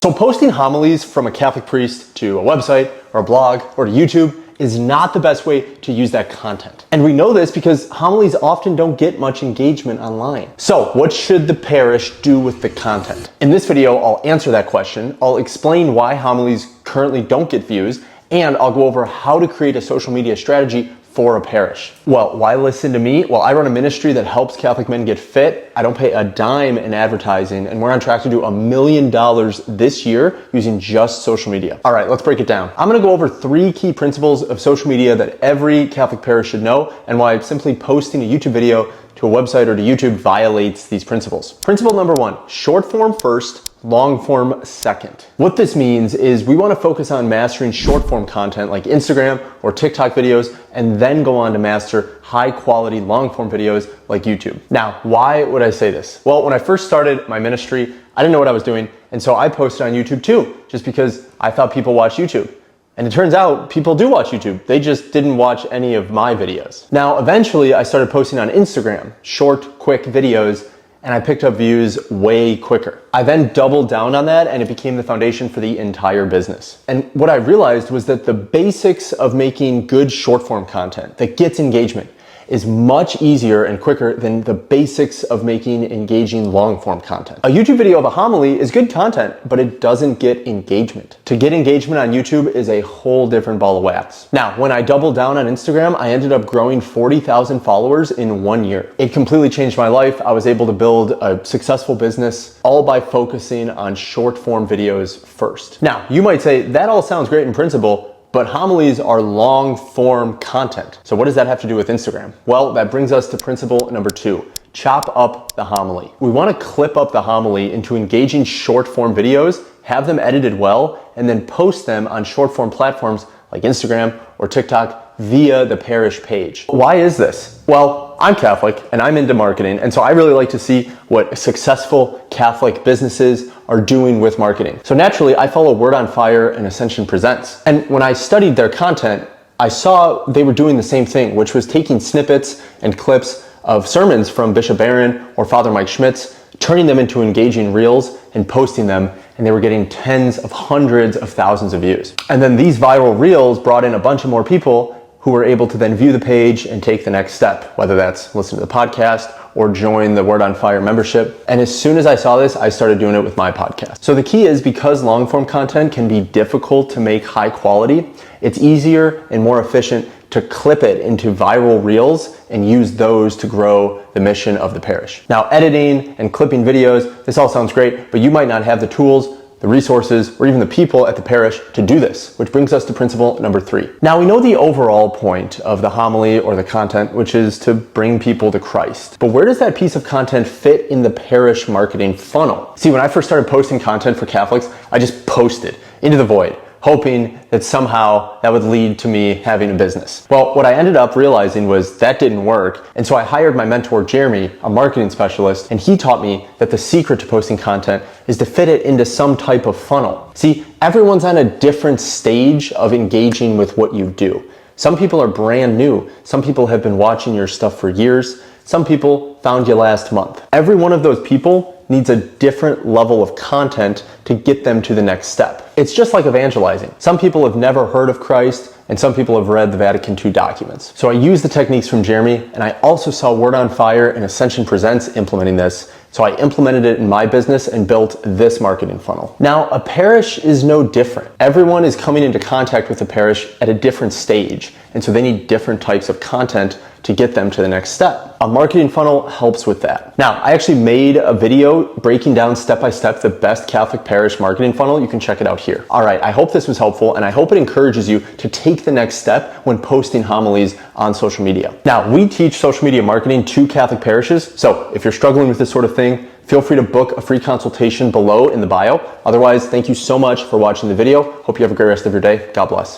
So posting homilies from a Catholic priest to a website or a blog or to YouTube is not the best way to use that content. And we know this because homilies often don't get much engagement online. So what should the parish do with the content? In this video, I'll answer that question. I'll explain why homilies currently don't get views, and I'll go over how to create a social media strategy for a parish. Well, why listen to me? Well, I run a ministry that helps Catholic men get fit. I don't pay a dime in advertising, and we're on track to do $1 million this year using just social media. All right, let's break it down. I'm gonna go over 3 key principles of social media that every Catholic parish should know, and why simply posting a YouTube video to a website or to YouTube violates these principles. Principle number 1, short form first, long form second. What this means is we want to focus on mastering short form content like Instagram or TikTok videos, and then go on to master high quality long form videos like YouTube. Now, why would I say this? Well, when I first started my ministry, I didn't know what I was doing, and so I posted on YouTube too, just because I thought people watch YouTube. And it turns out people do watch YouTube. They just didn't watch any of my videos. Now, eventually I started posting on Instagram, short, quick videos, and I picked up views way quicker. I then doubled down on that, and it became the foundation for the entire business. And what I realized was that the basics of making good short form content that gets engagement is much easier and quicker than the basics of making engaging long form content. A YouTube video of a homily is good content, but it doesn't get engagement. To get engagement on YouTube is a whole different ball of wax. Now, when I doubled down on Instagram, I ended up growing 40,000 followers in 1 year. It completely changed my life. I was able to build a successful business all by focusing on short form videos first. Now, you might say that all sounds great in principle, but homilies are long form content. So what does that have to do with Instagram? Well, that brings us to principle number 2. Chop up the homily. We want to clip up the homily into engaging short form videos, have them edited well, and then post them on short form platforms like Instagram or TikTok via the parish page. Why is this? Well, I'm Catholic and I'm into marketing, and so I really like to see what successful Catholic businesses are doing with marketing. So naturally, I follow Word on Fire and Ascension Presents. And when I studied their content, I saw they were doing the same thing, which was taking snippets and clips of sermons from Bishop Barron or Father Mike Schmitz, turning them into engaging reels and posting them, and they were getting tens of hundreds of thousands of views. And then these viral reels brought in a bunch of more people who were able to then view the page and take the next step, whether that's listen to the podcast or join the Word on Fire membership. And as soon as I saw this, I started doing it with my podcast. So the key is, because long form content can be difficult to make high quality, it's easier and more efficient to clip it into viral reels and use those to grow the mission of the parish. Now, editing and clipping videos, this all sounds great, but you might not have the tools, the resources, or even the people at the parish to do this, which brings us to principle number 3. Now, we know the overall point of the homily or the content, which is to bring people to Christ. But where does that piece of content fit in the parish marketing funnel? See, when I first started posting content for Catholics, I just posted into the void, hoping that somehow that would lead to me having a business. Well, what I ended up realizing was that didn't work, and so I hired my mentor, Jeremy, a marketing specialist, and he taught me that the secret to posting content is to fit it into some type of funnel. See, everyone's on a different stage of engaging with what you do. Some people are brand new. Some people have been watching your stuff for years. Some people found you last month. Every one of those people needs a different level of content to get them to the next step. It's just like evangelizing. Some people have never heard of Christ, and some people have read the Vatican II documents. So I used the techniques from Jeremy, and I also saw Word on Fire and Ascension Presents implementing this. So I implemented it in my business and built this marketing funnel. Now, a parish is no different. Everyone is coming into contact with the parish at a different stage, and so they need different types of content to get them to the next step. A marketing funnel helps with that. Now, I actually made a video breaking down step-by-step the best Catholic parish marketing funnel. You can check it out here. All right, I hope this was helpful, and I hope it encourages you to take the next step when posting homilies on social media. Now, we teach social media marketing to Catholic parishes, so if you're struggling with this sort of thing, feel free to book a free consultation below in the bio. Otherwise, thank you so much for watching the video. Hope you have a great rest of your day. God bless.